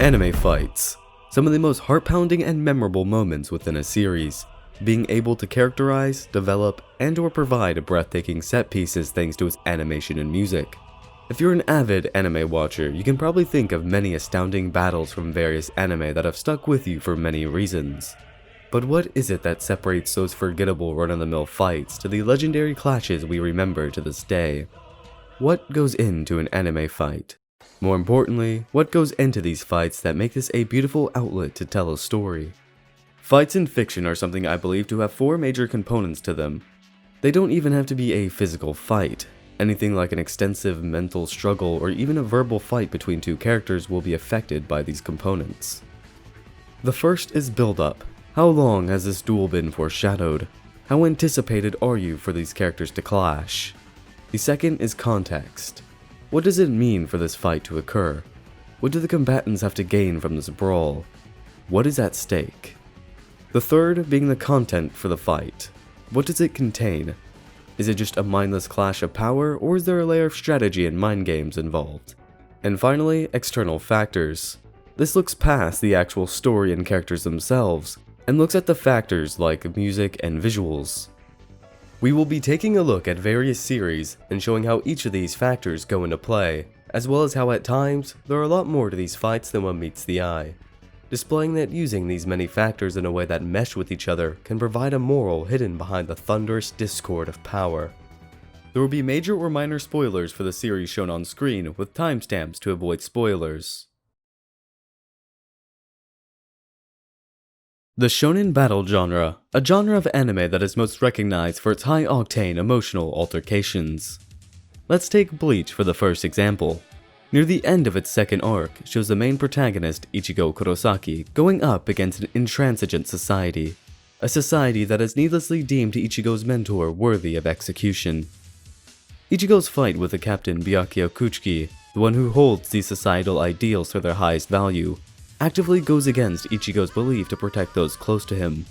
Anime fights. Some of the most heart-pounding and memorable moments within a series. Being able to characterize, develop, and or provide breathtaking set pieces thanks to its animation and music. If you're an avid anime watcher, you can probably think of many astounding battles from various anime that have stuck with you for many reasons. But what is it that separates those forgettable run-of-the-mill fights to the legendary clashes we remember to this day? What goes into an anime fight? More importantly, what goes into these fights that make this a beautiful outlet to tell a story? Fights in fiction are something I believe to have 4 major components to them. They don't even have to be a physical fight. Anything like an extensive mental struggle or even a verbal fight between 2 characters will be affected by these components. The first is build-up. How long has this duel been foreshadowed? How anticipated are you for these characters to clash? The second is context. What does it mean for this fight to occur? What do the combatants have to gain from this brawl? What is at stake? The third being the content for the fight. What does it contain? Is it just a mindless clash of power, or is there a layer of strategy and mind games involved? And finally, external factors. This looks past the actual story and characters themselves, and looks at the factors like music and visuals. We will be taking a look at various series and showing how each of these factors go into play, as well as how at times, there are a lot more to these fights than what meets the eye. Displaying that using these many factors in a way that mesh with each other can provide a moral hidden behind the thunderous discord of power. There will be major or minor spoilers for the series shown on screen with timestamps to avoid spoilers. The shonen battle genre, a genre of anime that is most recognized for its high-octane emotional altercations. Let's take Bleach for the first example. Near the end of its second arc shows the main protagonist, Ichigo Kurosaki, going up against an intransigent society. A society that has needlessly deemed Ichigo's mentor worthy of execution. Ichigo's fight with the captain Byakuya Kuchiki, the one who holds these societal ideals to their highest value, actively goes against Ichigo's belief to protect those close to him.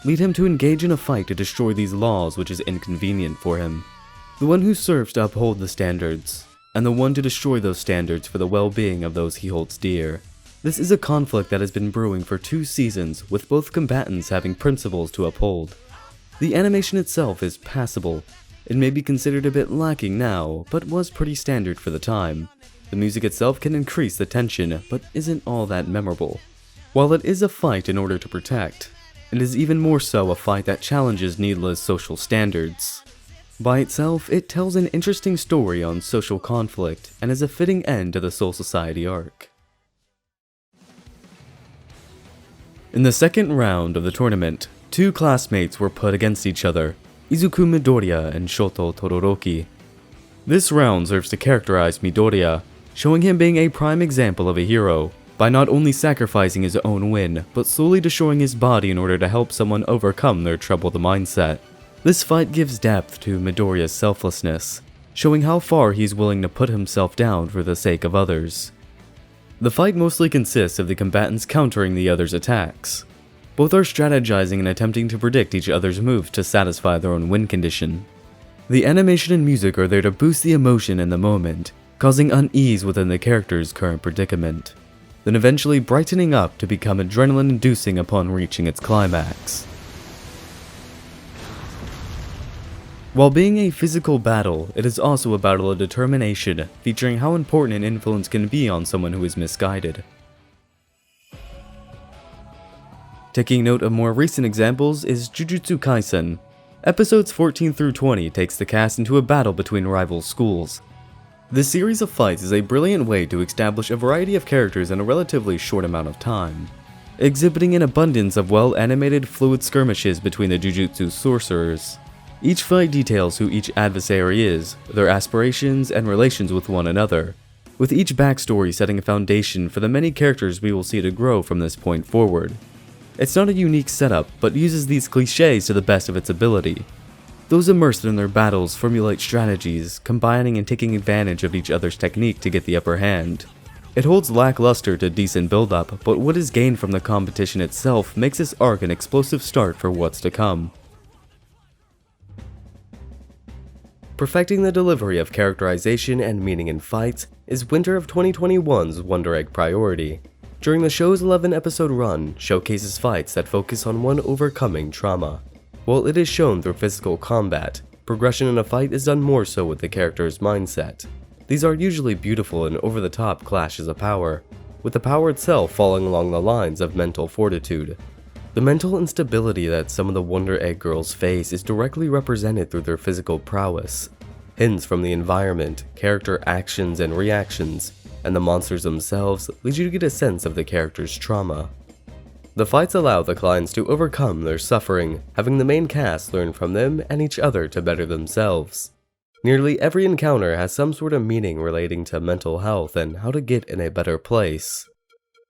Lead him to engage in a fight to destroy these laws which is inconvenient for him. The one who serves to uphold the standards, and the one to destroy those standards for the well-being of those he holds dear. This is a conflict that has been brewing for 2 seasons, with both combatants having principles to uphold. The animation itself is passable. It may be considered a bit lacking now, but was pretty standard for the time. The music itself can increase the tension, but isn't all that memorable. While it is a fight in order to protect, it is even more so a fight that challenges needless social standards. By itself, it tells an interesting story on social conflict and is a fitting end to the Soul Society arc. In the second round of the tournament, 2 classmates were put against each other, Izuku Midoriya and Shoto Todoroki. This round serves to characterize Midoriya, showing him being a prime example of a hero, by not only sacrificing his own win, but slowly destroying his body in order to help someone overcome their troubled mindset. This fight gives depth to Midoriya's selflessness, showing how far he's willing to put himself down for the sake of others. The fight mostly consists of the combatants countering the other's attacks. Both are strategizing and attempting to predict each other's moves to satisfy their own win condition. The animation and music are there to boost the emotion in the moment, causing unease within the character's current predicament, then eventually brightening up to become adrenaline-inducing upon reaching its climax. While being a physical battle, it is also a battle of determination, featuring how important an influence can be on someone who is misguided. Taking note of more recent examples is Jujutsu Kaisen. Episodes 14 through 20 takes the cast into a battle between rival schools. This series of fights is a brilliant way to establish a variety of characters in a relatively short amount of time, exhibiting an abundance of well-animated fluid skirmishes between the Jujutsu sorcerers. Each fight details who each adversary is, their aspirations and relations with one another, with each backstory setting a foundation for the many characters we will see to grow from this point forward. It's not a unique setup, but uses these cliches to the best of its ability. Those immersed in their battles formulate strategies, combining and taking advantage of each other's technique to get the upper hand. It holds lackluster to decent build-up, but what is gained from the competition itself makes this arc an explosive start for what's to come. Perfecting the delivery of characterization and meaning in fights is winter of 2021's Wonder Egg priority. During the show's 11-episode run, showcases fights that focus on one overcoming trauma. While it is shown through physical combat, progression in a fight is done more so with the character's mindset. These are usually beautiful and over-the-top clashes of power, with the power itself falling along the lines of mental fortitude. The mental instability that some of the Wonder Egg girls face is directly represented through their physical prowess. Hints from the environment, character actions and reactions, and the monsters themselves lead you to get a sense of the character's trauma. The fights allow the clients to overcome their suffering, having the main cast learn from them and each other to better themselves. Nearly every encounter has some sort of meaning relating to mental health and how to get in a better place.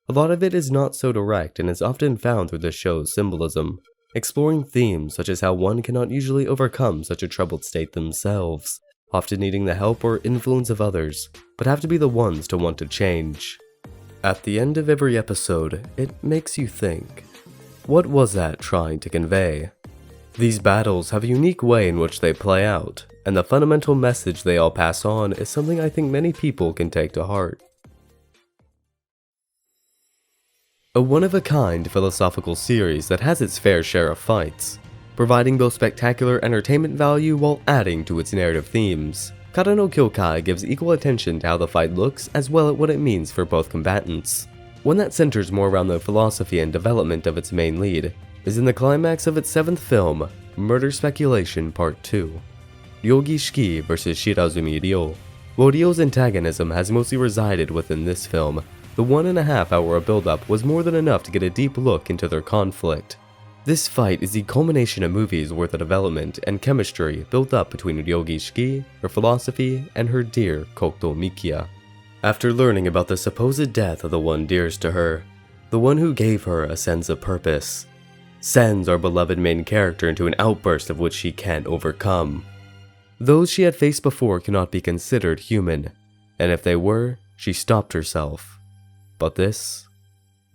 A lot of it is not so direct and is often found through the show's symbolism, exploring themes such as how one cannot usually overcome such a troubled state themselves, often needing the help or influence of others, but have to be the ones to want to change. At the end of every episode, it makes you think, what was that trying to convey? These battles have a unique way in which they play out, and the fundamental message they all pass on is something I think many people can take to heart. A one-of-a-kind philosophical series that has its fair share of fights, providing both spectacular entertainment value while adding to its narrative themes. No Kyoukai gives equal attention to how the fight looks as well as what it means for both combatants. One that centers more around the philosophy and development of its main lead is in the climax of its 7th film, Murder Speculation Part 2. Ryogi Shiki vs Shirazumi Ryo. While Ryo's antagonism has mostly resided within this film, the 1.5 hour build-up was more than enough to get a deep look into their conflict. This fight is the culmination of movies worth of development and chemistry built up between Ryogi Shiki, her philosophy, and her dear Kokuto Mikiya. After learning about the supposed death of the one dearest to her, the one who gave her a sense of purpose, sends our beloved main character into an outburst of which she can't overcome. Those she had faced before cannot be considered human, and if they were, she stopped herself. But this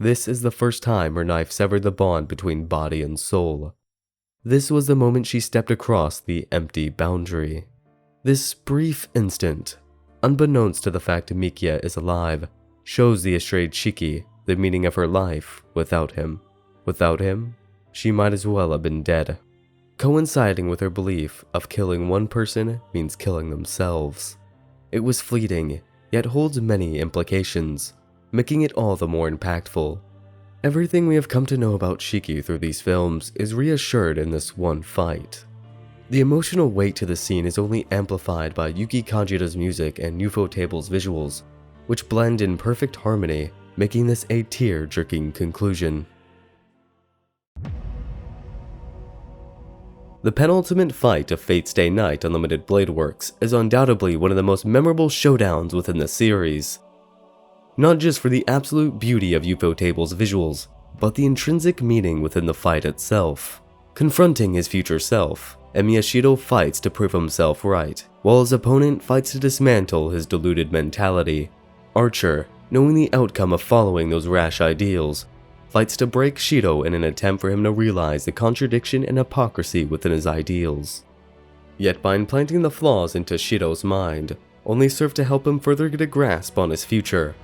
is the first time her knife severed the bond between body and soul. This was the moment she stepped across the empty boundary. This brief instant, unbeknownst to the fact Mikiya is alive, shows the estranged Shiki the meaning of her life without him. Without him, she might as well have been dead. Coinciding with her belief of killing one person means killing themselves. It was fleeting, yet holds many implications, making it all the more impactful. Everything we have come to know about Shiki through these films is reassured in this one fight. The emotional weight to the scene is only amplified by Yuki Kanjira's music and Ufotable's visuals, which blend in perfect harmony, making this a tear-jerking conclusion. The penultimate fight of Fate Stay Night Unlimited Blade Works is undoubtedly one of the most memorable showdowns within the series. Not just for the absolute beauty of Ufotable's visuals, but the intrinsic meaning within the fight itself. Confronting his future self, Emiya fights to prove himself right, while his opponent fights to dismantle his deluded mentality. Archer, knowing the outcome of following those rash ideals, fights to break Shido in an attempt for him to realize the contradiction and hypocrisy within his ideals. Yet by implanting the flaws into Shido's mind, only serve to help him further get a grasp on his future,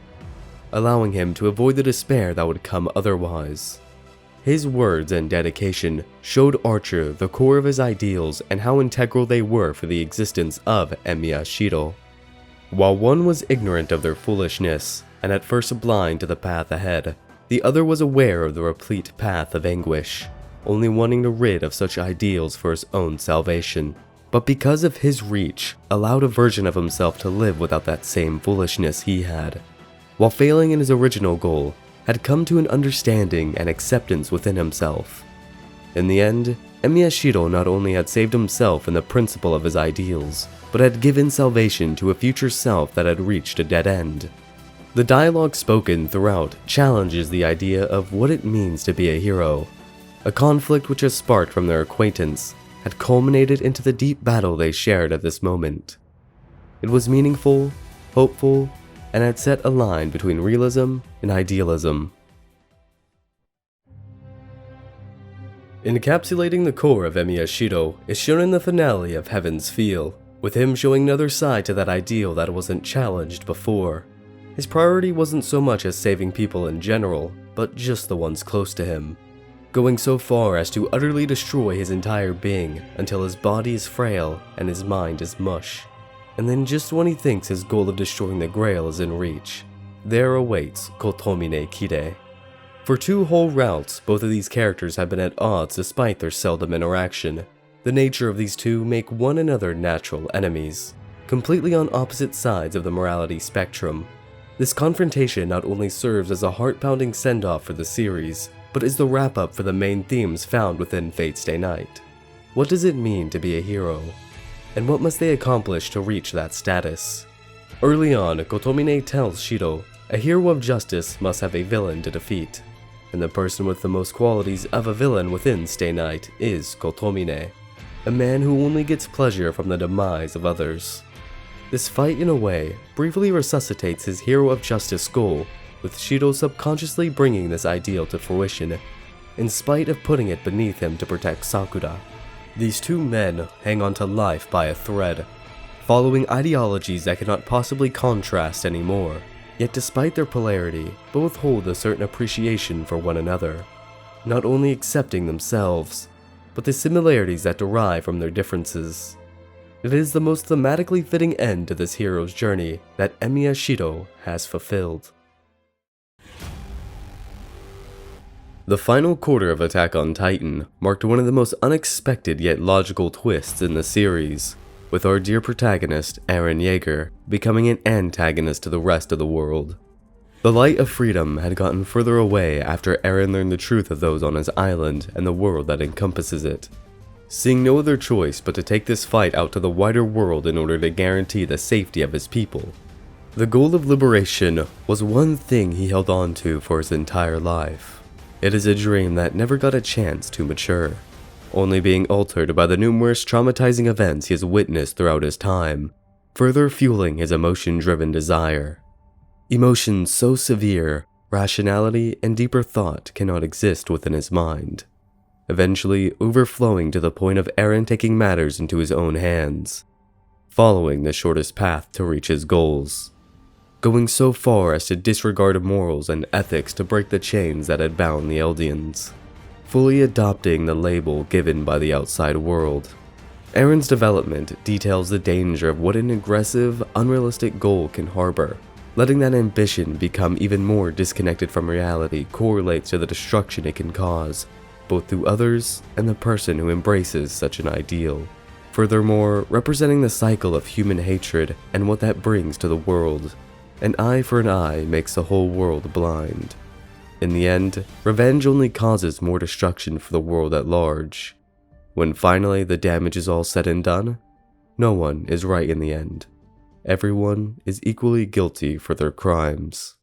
allowing him to avoid the despair that would come otherwise. His words and dedication showed Archer the core of his ideals and how integral they were for the existence of Emiya Shido. While one was ignorant of their foolishness, and at first blind to the path ahead, the other was aware of the replete path of anguish, only wanting to rid of such ideals for his own salvation. But because of his reach, allowed a version of himself to live without that same foolishness he had. While failing in his original goal, had come to an understanding and acceptance within himself. In the end, Emiya not only had saved himself in the principle of his ideals, but had given salvation to a future self that had reached a dead end. The dialogue spoken throughout challenges the idea of what it means to be a hero. A conflict which has sparked from their acquaintance had culminated into the deep battle they shared at this moment. It was meaningful, hopeful, and had set a line between realism and idealism. Encapsulating the core of Emiya is shown in the finale of Heaven's Feel, with him showing another side to that ideal that wasn't challenged before. His priority wasn't so much as saving people in general, but just the ones close to him, going so far as to utterly destroy his entire being until his body is frail and his mind is mush. And then just when he thinks his goal of destroying the Grail is in reach, there awaits Kotomine Kide. For 2 whole routes, both of these characters have been at odds despite their seldom interaction. The nature of these two make one another natural enemies, completely on opposite sides of the morality spectrum. This confrontation not only serves as a heart-pounding send-off for the series, but is the wrap-up for the main themes found within Fate Stay Night. What does it mean to be a hero? And what must they accomplish to reach that status? Early on, Kotomine tells Shiro, a hero of justice must have a villain to defeat, and the person with the most qualities of a villain within Stay Night is Kotomine, a man who only gets pleasure from the demise of others. This fight, in a way, briefly resuscitates his hero of justice goal, with Shiro subconsciously bringing this ideal to fruition, in spite of putting it beneath him to protect Sakura. These 2 men hang on to life by a thread, following ideologies that cannot possibly contrast anymore. Yet despite their polarity, both hold a certain appreciation for one another, not only accepting themselves, but the similarities that derive from their differences. It is the most thematically fitting end to this hero's journey that Emiya Shiro has fulfilled. The final quarter of Attack on Titan marked one of the most unexpected yet logical twists in the series, with our dear protagonist, Eren Yeager, becoming an antagonist to the rest of the world. The light of freedom had gotten further away after Eren learned the truth of those on his island and the world that encompasses it, seeing no other choice but to take this fight out to the wider world in order to guarantee the safety of his people. The goal of liberation was one thing he held on to for his entire life. It is a dream that never got a chance to mature, only being altered by the numerous traumatizing events he has witnessed throughout his time, further fueling his emotion-driven desire. Emotions so severe, rationality and deeper thought cannot exist within his mind, eventually overflowing to the point of Eren taking matters into his own hands, following the shortest path to reach his goals, going so far as to disregard morals and ethics to break the chains that had bound the Eldians, fully adopting the label given by the outside world. Eren's development details the danger of what an aggressive, unrealistic goal can harbor. Letting that ambition become even more disconnected from reality correlates to the destruction it can cause, both to others and the person who embraces such an ideal. Furthermore, representing the cycle of human hatred and what that brings to the world. An eye for an eye makes the whole world blind. In the end, revenge only causes more destruction for the world at large. When finally the damage is all said and done, no one is right in the end. Everyone is equally guilty for their crimes.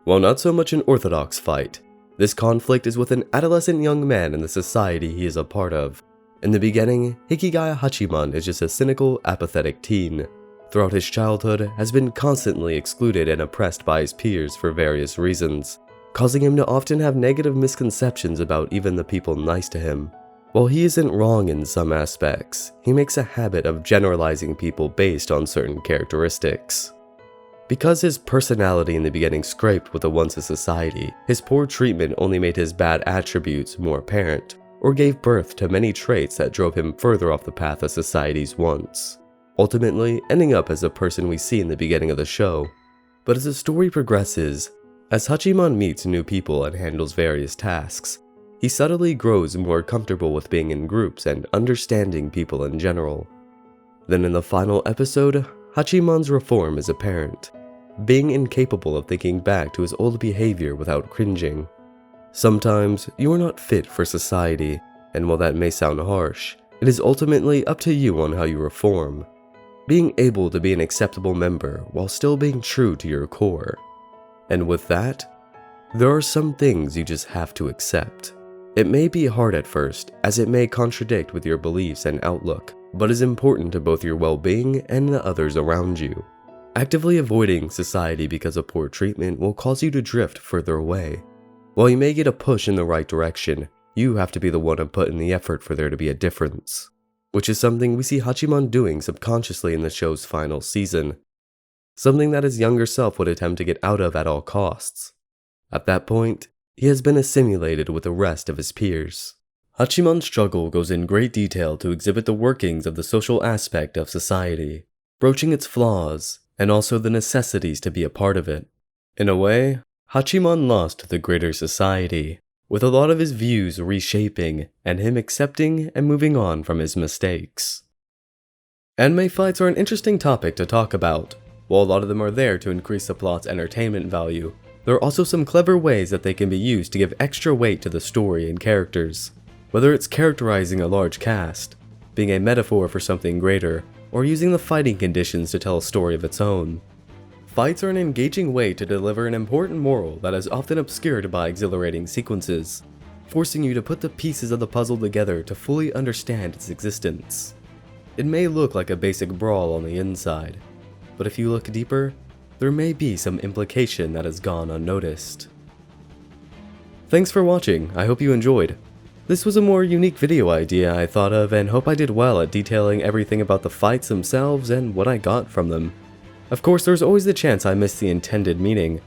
While not so much an orthodox fight, this conflict is with an adolescent young man in the society he is a part of. In the beginning, Hikigaya Hachiman is just a cynical, apathetic teen. Throughout his childhood, has been constantly excluded and oppressed by his peers for various reasons, causing him to often have negative misconceptions about even the people nice to him. While he isn't wrong in some aspects, he makes a habit of generalizing people based on certain characteristics. Because his personality in the beginning scraped with the wants of society, his poor treatment only made his bad attributes more apparent, or gave birth to many traits that drove him further off the path of society's wants, ultimately ending up as the person we see in the beginning of the show. But as the story progresses, as Hachiman meets new people and handles various tasks, he subtly grows more comfortable with being in groups and understanding people in general. Then in the final episode, Hachiman's reform is apparent, being incapable of thinking back to his old behavior without cringing. Sometimes you are not fit for society, and while that may sound harsh, it is ultimately up to you on how you reform, being able to be an acceptable member while still being true to your core. And with that, there are some things you just have to accept. It may be hard at first, as it may contradict with your beliefs and outlook, but is important to both your well-being and the others around you. Actively avoiding society because of poor treatment will cause you to drift further away. While you may get a push in the right direction, you have to be the one to put in the effort for there to be a difference. which is something we see Hachiman doing subconsciously in the show's final season, something that his younger self would attempt to get out of at all costs. At that point, he has been assimilated with the rest of his peers. Hachiman's struggle goes in great detail to exhibit the workings of the social aspect of society, broaching its flaws, and also the necessities to be a part of it. In a way, Hachiman lost to the greater society, with a lot of his views reshaping and him accepting and moving on from his mistakes. Anime fights are an interesting topic to talk about. While a lot of them are there to increase the plot's entertainment value, there are also some clever ways that they can be used to give extra weight to the story and characters. Whether it's characterizing a large cast, being a metaphor for something greater, or using the fighting conditions to tell a story of its own. Fights are an engaging way to deliver an important moral that is often obscured by exhilarating sequences, forcing you to put the pieces of the puzzle together to fully understand its existence. It may look like a basic brawl on the inside, but if you look deeper, there may be some implication that has gone unnoticed. Thanks for watching, I hope you enjoyed. This was a more unique video idea I thought of and hope I did well at detailing everything about the fights themselves and what I got from them. Of course, there's always the chance I missed the intended meaning.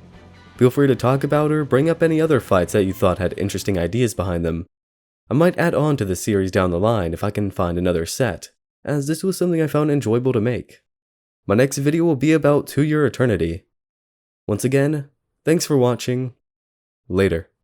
Feel free to talk about or bring up any other fights that you thought had interesting ideas behind them. I might add on to the series down the line if I can find another set, as this was something I found enjoyable to make. My next video will be about To Your Eternity. Once again, thanks for watching. Later.